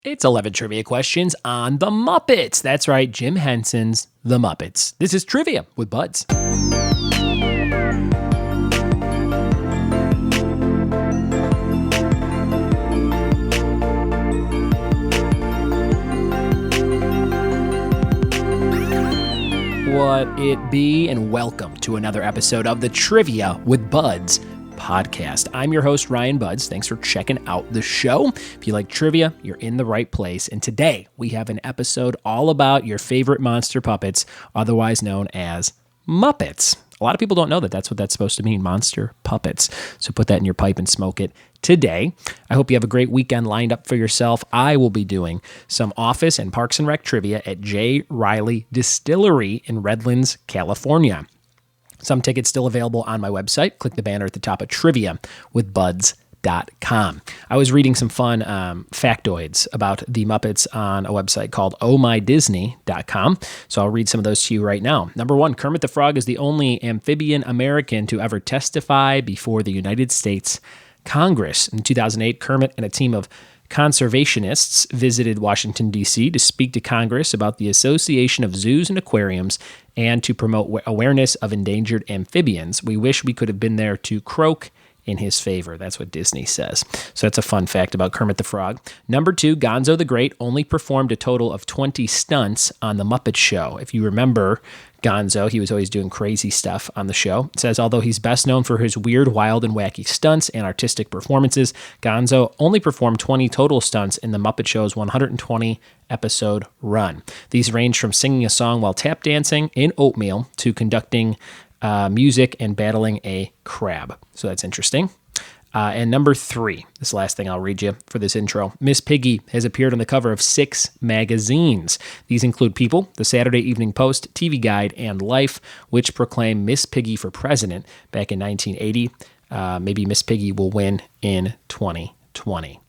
It's 11 trivia questions on the Muppets. That's right, Jim Henson's The Muppets. This is Trivia with Buds. What it be, and welcome to another episode of the Trivia with Buds podcast. I'm your host, Ryan Buds. Thanks for checking out the show. If you like trivia, you're in the right place. And today we have an episode all about your favorite monster puppets, otherwise known as Muppets. A lot of people don't know that that's what that's supposed to mean, monster puppets. So put that in your pipe and smoke it today. I hope you have a great weekend lined up for yourself. I will be doing some Office and Parks and Rec trivia at J. Riley Distillery in Redlands, California. Some tickets still available on my website. Click the banner at the top of triviawithbuds.com. I was reading some fun factoids about the Muppets on a website called ohmydisney.com, so I'll read some of those to you right now. Number one, Kermit the Frog is the only amphibian American to ever testify before the United States Congress. In 2008, Kermit and a team of conservationists visited Washington, D.C. to speak to Congress about the Association of Zoos and Aquariums and to promote awareness of endangered amphibians. We wish we could have been there to croak in his favor. That's what Disney says. So that's a fun fact about Kermit the Frog. Number two, Gonzo the Great only performed a total of 20 stunts on the Muppet Show. If you remember Gonzo, he was always doing crazy stuff on the show. It says, although he's best known for his weird, wild, and wacky stunts and artistic performances, Gonzo only performed 20 total stunts in the Muppet Show's 120-episode run. These range from singing a song while tap dancing in oatmeal to conducting music and battling a crab. So that's interesting. And number three, this last thing I'll read you for this intro. Miss Piggy has appeared on the cover of 6 magazines. These include People, the Saturday Evening Post, TV Guide, and Life, which proclaim Miss Piggy for president back in 1980. Maybe Miss Piggy will win in 2020.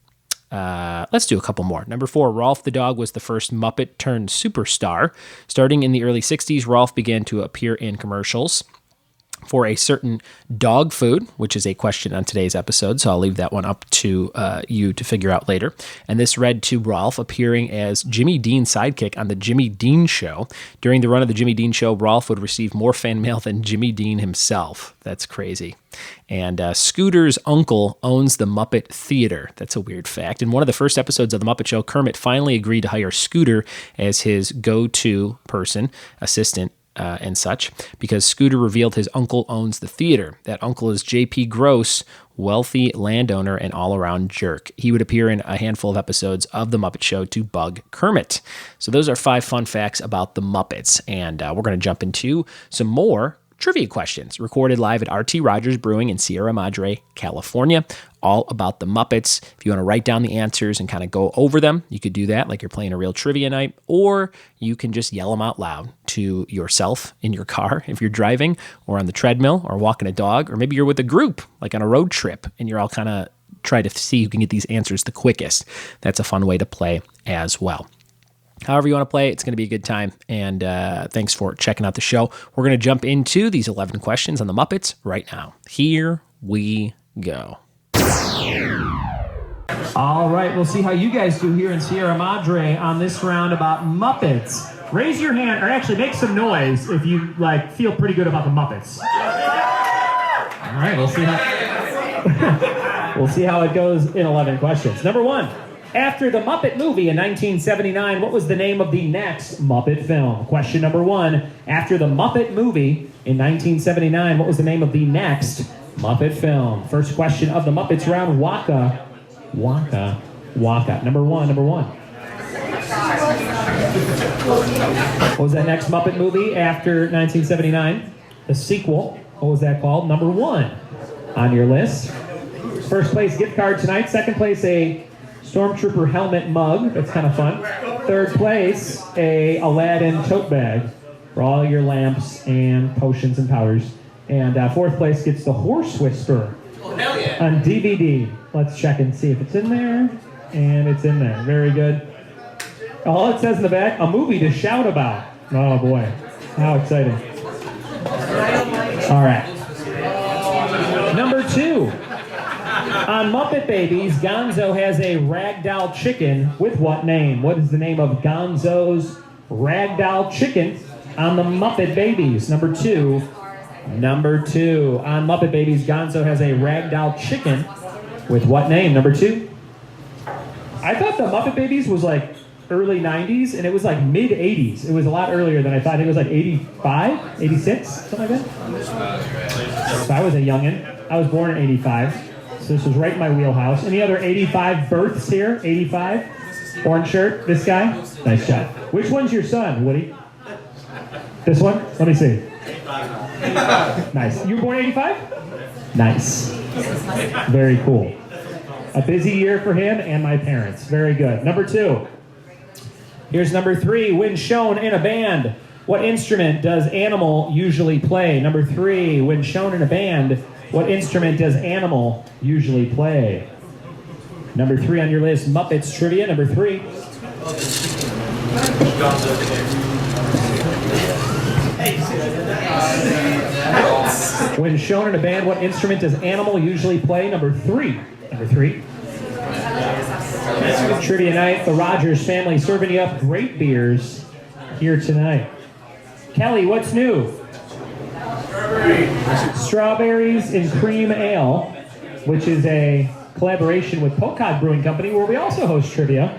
Let's do a couple more. Number 4, Rolf the dog was the first Muppet turned superstar. Starting in the early 60s, Rolf began to appear in commercials for a certain dog food, which is a question on today's episode, so I'll leave that one up to you to figure out later. And this led to Rolf appearing as Jimmy Dean's sidekick on The Jimmy Dean Show. During the run of The Jimmy Dean Show, Rolf would receive more fan mail than Jimmy Dean himself. That's crazy. And Scooter's uncle owns the Muppet Theater. That's a weird fact. In one of the first episodes of The Muppet Show, Kermit finally agreed to hire Scooter as his go-to person, assistant, and such, because Scooter revealed his uncle owns the theater. That uncle is J.P. Gross, wealthy landowner and all-around jerk. He would appear in a handful of episodes of The Muppet Show to bug Kermit. So those are 5 fun facts about the Muppets, and we're going to jump into some more trivia questions recorded live at RT Rogers Brewing in Sierra Madre, California, all about the Muppets. If you want to write down the answers and kind of go over them, you could do that like you're playing a real trivia night, or you can just yell them out loud to yourself in your car if you're driving, or on the treadmill, or walking a dog, or maybe you're with a group like on a road trip and you're all kind of try to see who can get these answers the quickest. That's a fun way to play as well. However you want to play, it's going to be a good time, and thanks for checking out the show. We're going to jump into these 11 questions on the Muppets right now. Here we go. All right, we'll see how you guys do here in Sierra Madre on this round about Muppets. Raise your hand, or actually make some noise if you feel pretty good about the Muppets. All right, we'll see how we'll see how it goes in 11 questions. Number 1. After the Muppet movie in 1979, what was the name of the next Muppet film? Question number 1. After the Muppet movie in 1979, what was the name of the next Muppet film? First question of the Muppets round, Wocka. Wocka. Wocka. Number one. What was that next Muppet movie after 1979? The sequel. What was that called? Number 1 on your list. First place gift card tonight. Second place, a Stormtrooper helmet mug. That's kind of fun. Third place, a Aladdin tote bag for all your lamps and potions and powders. And fourth place gets the Horse Whisperer on DVD. Let's check and see if it's in there. And it's in there. Very good. All it says in the back, a movie to shout about. Oh boy, how exciting. All right. Number 2. On Muppet Babies, Gonzo has a ragdoll chicken with what name? What is the name of Gonzo's ragdoll chicken on the Muppet Babies? Number two. On Muppet Babies, Gonzo has a ragdoll chicken with what name? Number two. I thought the Muppet Babies was like early 90s, and it was like mid 80s. It was a lot earlier than I thought. It was like 85, 86, something like that. So I was a youngin'. I was born in 85, so this was right in my wheelhouse. Any other 85 births here? 85? Orange shirt, this guy? Nice job. Which one's your son, Woody? This one? Let me see. Nice. You were born in 85? Nice. Very cool. A busy year for him and my parents. Very good. Number two. Here's number three. When shown in a band, what instrument does Animal usually play? Number three. When shown in a band, what instrument does Animal usually play? Number three on your list, Muppets trivia. Number three. When shown in a band, what instrument does Animal usually play? Number three. Number three. Trivia night, the Rogers family serving you up great beers here tonight. Kelly, what's new? Strawberries and Cream Ale, which is a collaboration with Polkad Brewing Company, where we also host trivia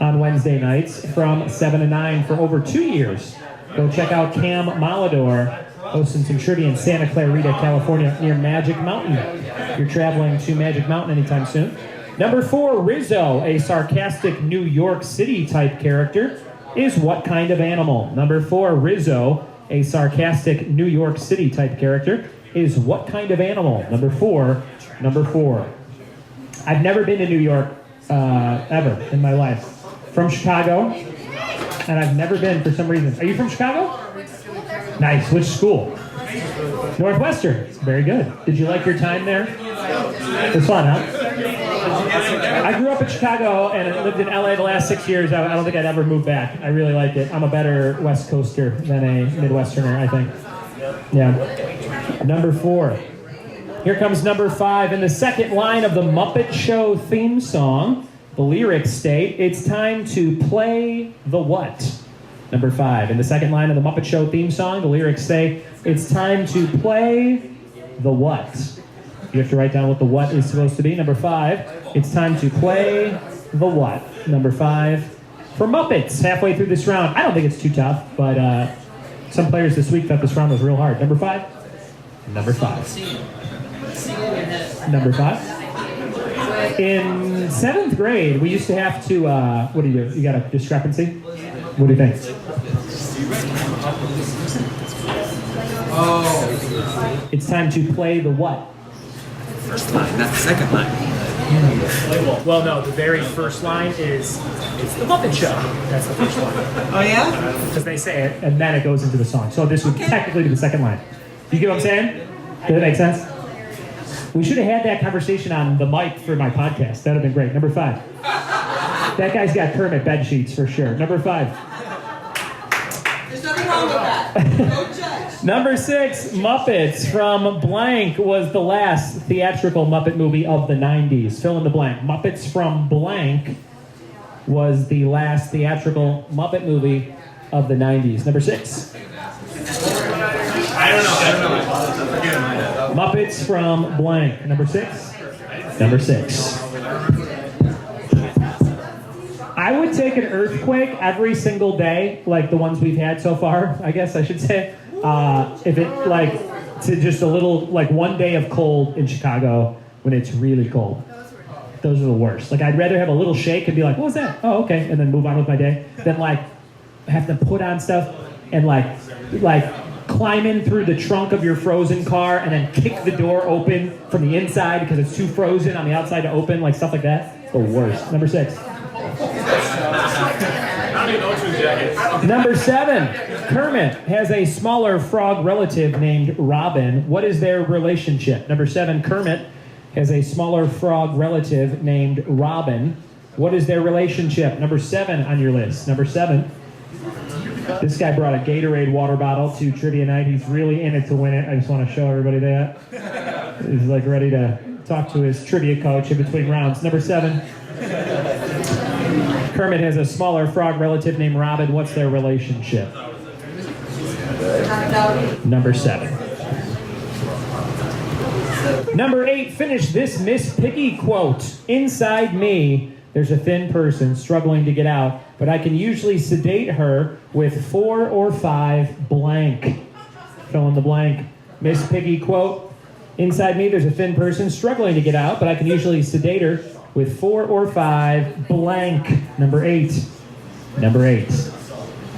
on Wednesday nights from 7 to 9 for over 2 years. Go check out Cam Malador hosting some trivia in Santa Clarita, California, near Magic Mountain. If you're traveling to Magic Mountain anytime soon. Number four, Rizzo, a sarcastic New York City type character, is what kind of animal? Number four, Rizzo, a sarcastic New York City type character, is what kind of animal? Number four. I've never been to New York ever in my life. From Chicago, and I've never been for some reason. Are you from Chicago? Nice. Which school? Northwestern. Very good. Did you like your time there? It was fun, huh? I grew up in Chicago and lived in LA the last 6 years. I don't think I'd ever move back. I really like it. I'm a better West Coaster than a Midwesterner, I think. Yeah. Number four. Here comes number five. In the second line of the Muppet Show theme song, the lyrics state, it's time to play the what? Number five. In the second line of the Muppet Show theme song, the lyrics say, it's time to play the what? You have to write down what the what is supposed to be. Number five. It's time to play the what? Number five. For Muppets, halfway through this round. I don't think it's too tough, but some players this week thought this round was real hard. Number five. Number five. Number five. In 7th grade, we used to have to, what do you do? You got a discrepancy? What do you think? Oh. It's time to play the what? First line, not the second line. Well, no, the very first line is, it's the Muppet Show. That's the first line. Oh, yeah? Because they say it, and then it goes into the song. So this would technically be the second line. You get what I'm saying? Does that make sense? We should have had that conversation on the mic for my podcast. That would have been great. Number five. That guy's got Kermit bed sheets for sure. Number five. There's nothing wrong with that. Don't judge. Number six, Muppets from blank was the last theatrical Muppet movie of the 90s. Fill in the blank. Muppets from blank was the last theatrical Muppet movie of the 90s. Number six. I don't know. Muppets from blank. Number six. Number six. I would take an earthquake every single day, like the ones we've had so far, I guess I should say. If it, like, to just a little, like one day of cold in Chicago when it's really cold. Those are the worst. Like, I'd rather have a little shake and be like, what was that? Oh, okay. And then move on with my day. Than, like, have to put on stuff and, like climb in through the trunk of your frozen car and then kick the door open from the inside because it's too frozen on the outside to open, like stuff like that. The worst. Number six. Number seven. Kermit has a smaller frog relative named Robin. What is their relationship? Number seven. Kermit has a smaller frog relative named Robin. What is their relationship? Number seven on your list. Number seven. This guy brought a Gatorade water bottle to trivia night. He's really in it to win it. I just want to show everybody that. He's like ready to talk to his trivia coach in between rounds. Number 7. Kermit has a smaller frog relative named Robin. What's their relationship? Number 7. Number 8, finish this Miss Piggy quote. Inside me, there's a thin person struggling to get out, but I can usually sedate her with 4 or 5 blank. Fill in the blank. Miss Piggy quote. Inside me, there's a thin person struggling to get out, but I can usually sedate her with 4 or 5 blank. Number 8. Number 8.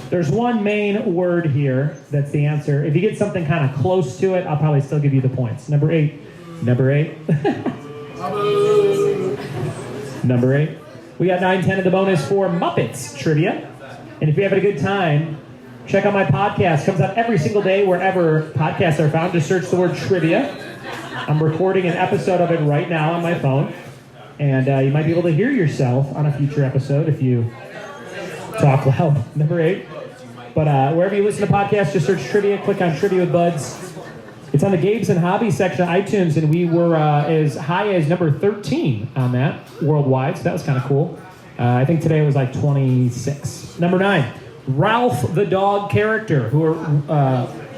There's one main word here that's the answer. If you get something kind of close to it, I'll probably still give you the points. Number 8. Number 8. Number 8. We got 9, 10 in the bonus for Muppets trivia. And if you're having a good time, check out my podcast. It comes out every single day wherever podcasts are found. Just search the word trivia. I'm recording an episode of it right now on my phone. And you might be able to hear yourself on a future episode if you talk loud. Number 8. But wherever you listen to podcasts, just search trivia. Click on Trivia with Buds. It's on the Games and Hobbies section of iTunes, and we were as high as number 13 on that worldwide, so that was kind of cool. I think today it was like 26. Number 9, Ralph the dog character.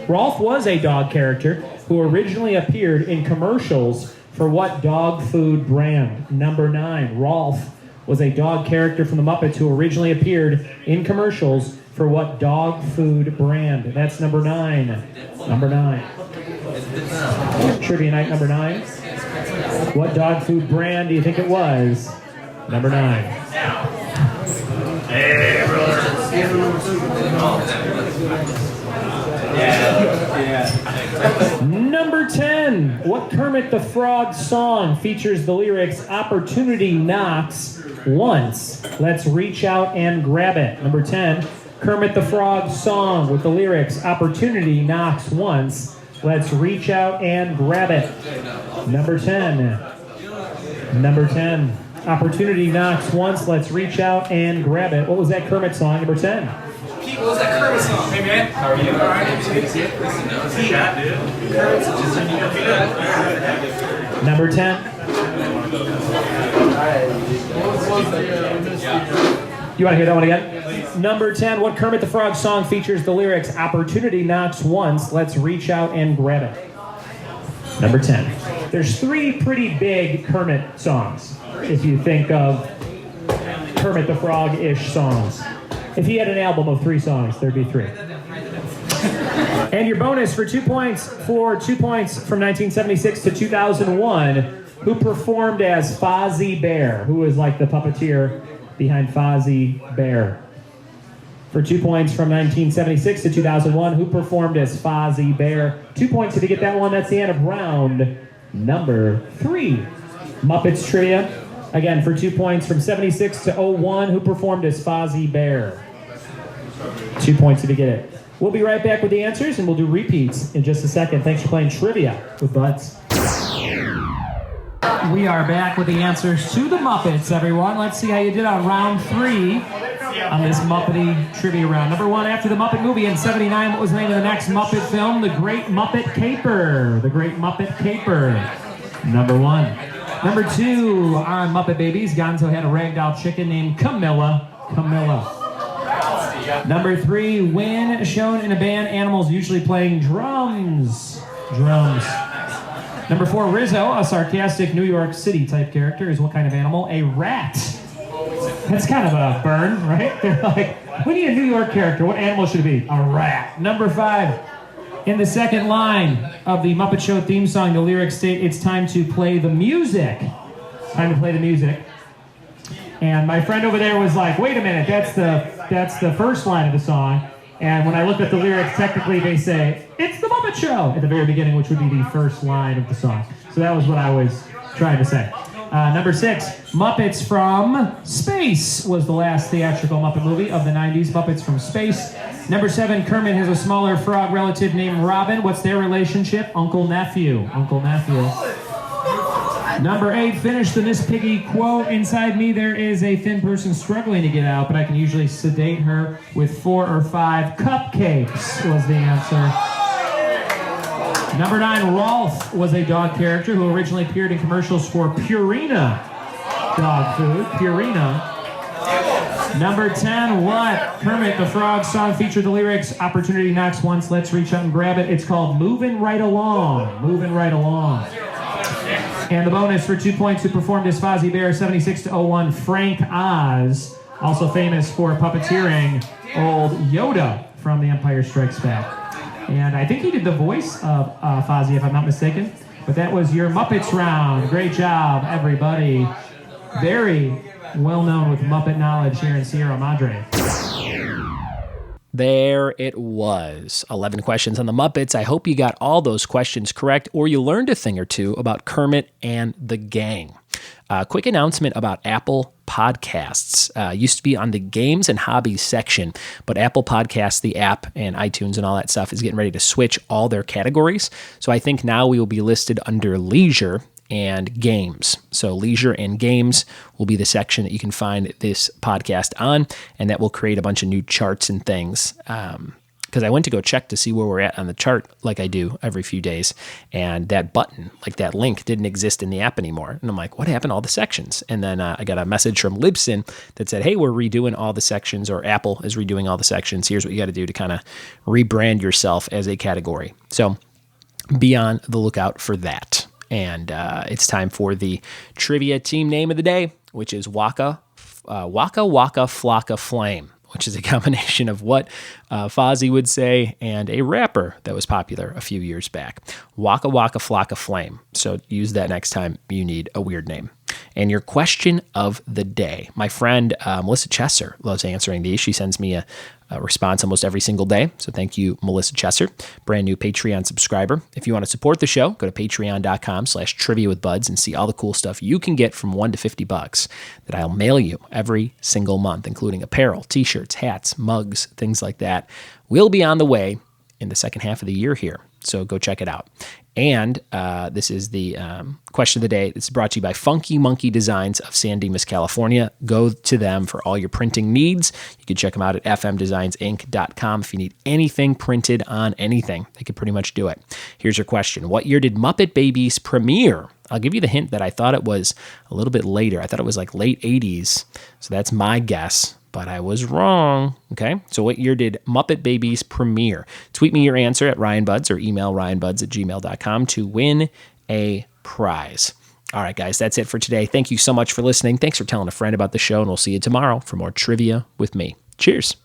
Ralph was a dog character who originally appeared in commercials for what dog food brand? Number 9, Ralph was a dog character from the Muppets who originally appeared in commercials for what dog food brand? That's number 9. Number 9. Trivia night number 9. What dog food brand do you think it was? Number 9. Hey, brother. Number 10. What Kermit the Frog song features the lyrics, "Opportunity knocks once, let's reach out and grab it"? Number 10. Kermit the Frog song with the lyrics, "Opportunity knocks once, let's reach out and grab it." Number 10. Number 10. Opportunity knocks once, let's reach out and grab it. What was that Kermit song, number 10? Pete, what was that Kermit song? Hey, man. How are you? All right. Pete. Number 10. You want to hear that one again? Number 10, what Kermit the Frog song features the lyrics, "Opportunity knocks once, let's reach out and grab it"? Number 10. There's 3 pretty big Kermit songs, if you think of Kermit the Frog-ish songs. If he had an album of 3 songs, there'd be 3. And your bonus for 2 points from 1976 to 2001, who performed as Fozzie Bear, who was like the puppeteer behind Fozzie Bear. For 2 points from 1976 to 2001, who performed as Fozzie Bear? 2 points if you get that one. That's the end of round number 3. Muppets trivia. Again, for 2 points from 76 to 01, who performed as Fozzie Bear? 2 points if you get it. We'll be right back with the answers, and we'll do repeats in just a second. Thanks for playing trivia with Buds. We are back with the answers to the Muppets, everyone. Let's see how you did on round 3 on this Muppety trivia round. Number 1, after the Muppet movie in 79, what was the name of the next Muppet film? The Great Muppet Caper. The Great Muppet Caper. Number 1. Number 2, on Muppet Babies, Gonzo had a ragdoll chicken named Camilla. Camilla. Number 3, when shown in a band, animals usually playing drums. Drums. Number 4, Rizzo, a sarcastic New York City type character, is what kind of animal? A rat. That's kind of a burn, right? They're like, we need a New York character. What animal should it be? A rat. Number 5, in the second line of the Muppet Show theme song, the lyrics state, "It's time to play the music." Time to play the music. And my friend over there was like, wait a minute, that's the first line of the song. And when I looked at the lyrics, technically they say, "It's the Muppet Show" at the very beginning, which would be the first line of the song. So that was what I was trying to say. Number 6, Muppets from Space was the last theatrical Muppet movie of the 90s, Muppets from Space. Number 7, Kermit has a smaller frog relative named Robin. What's their relationship? Uncle-nephew. Uncle-nephew. Number 8, finish the Miss Piggy quote. "Inside me there is a thin person struggling to get out, but I can usually sedate her with 4 or 5 cupcakes," was the answer. Number 9, Rolf was a dog character who originally appeared in commercials for Purina dog food. Purina. Number 10, what? Kermit the Frog song featured the lyrics, "Opportunity knocks once, let's reach out and grab it." It's called Moving Right Along. Moving Right Along. And the bonus for 2 points, who performed as Fozzie Bear, 76-01, Frank Oz, also famous for puppeteering old Yoda from The Empire Strikes Back. And I think he did the voice of Fozzie, if I'm not mistaken. But that was your Muppets round. Great job, everybody. Very well known with Muppet knowledge here in Sierra Madre. There it was. 11 questions on the Muppets. I hope you got all those questions correct, or you learned a thing or two about Kermit and the gang. Quick announcement about Apple Podcasts. Used to be on the games and hobbies section, but Apple Podcasts, the app, and iTunes and all that stuff is getting ready to switch all their categories. So I think now we will be listed under leisure and games. So leisure and games will be the section that you can find this podcast on, and that will create a bunch of new charts and things. Because I went to go check to see where we're at on the chart, like I do every few days, and that button, like that link, didn't exist in the app anymore. And I'm like, what happened to all the sections? And then I got a message from Libsyn that said, hey, we're redoing all the sections, or Apple is redoing all the sections. Here's what you got to do to kind of rebrand yourself as a category. So be on the lookout for that. And it's time for the trivia team name of the day, which is Wocka, Flocka, Flame, which is a combination of what Fozzie would say and a rapper that was popular a few years back. Wocka, Flocka, Flame. So use that next time you need a weird name. And your question of the day. My friend Melissa Chesser loves answering these. She sends me a response almost every single day. So thank you, Melissa Chesser, brand new Patreon subscriber. If you want to support the show, go to patreon.com/triviawithbuds and see all the cool stuff you can get from $1 to $50 that I'll mail you every single month, including apparel, t-shirts, hats, mugs, things like that. We'll be on the way in the second half of the year here. So go check it out. And this is the question of the day. It's brought to you by Funky Monkey Designs of San Dimas, California. Go to them for all your printing needs. You can check them out at fmdesignsinc.com. If you need anything printed on anything, they can pretty much do it. Here's your question. What year did Muppet Babies premiere? I'll give you the hint that I thought it was a little bit later. I thought it was like late 80s. So that's my guess, but I was wrong. Okay, so what year did Muppet Babies premiere? Tweet me your answer at RyanBuds or email ryanbuds@gmail.com to win a prize. All right, guys, that's it for today. Thank you so much for listening. Thanks for telling a friend about the show, and we'll see you tomorrow for more trivia with me. Cheers.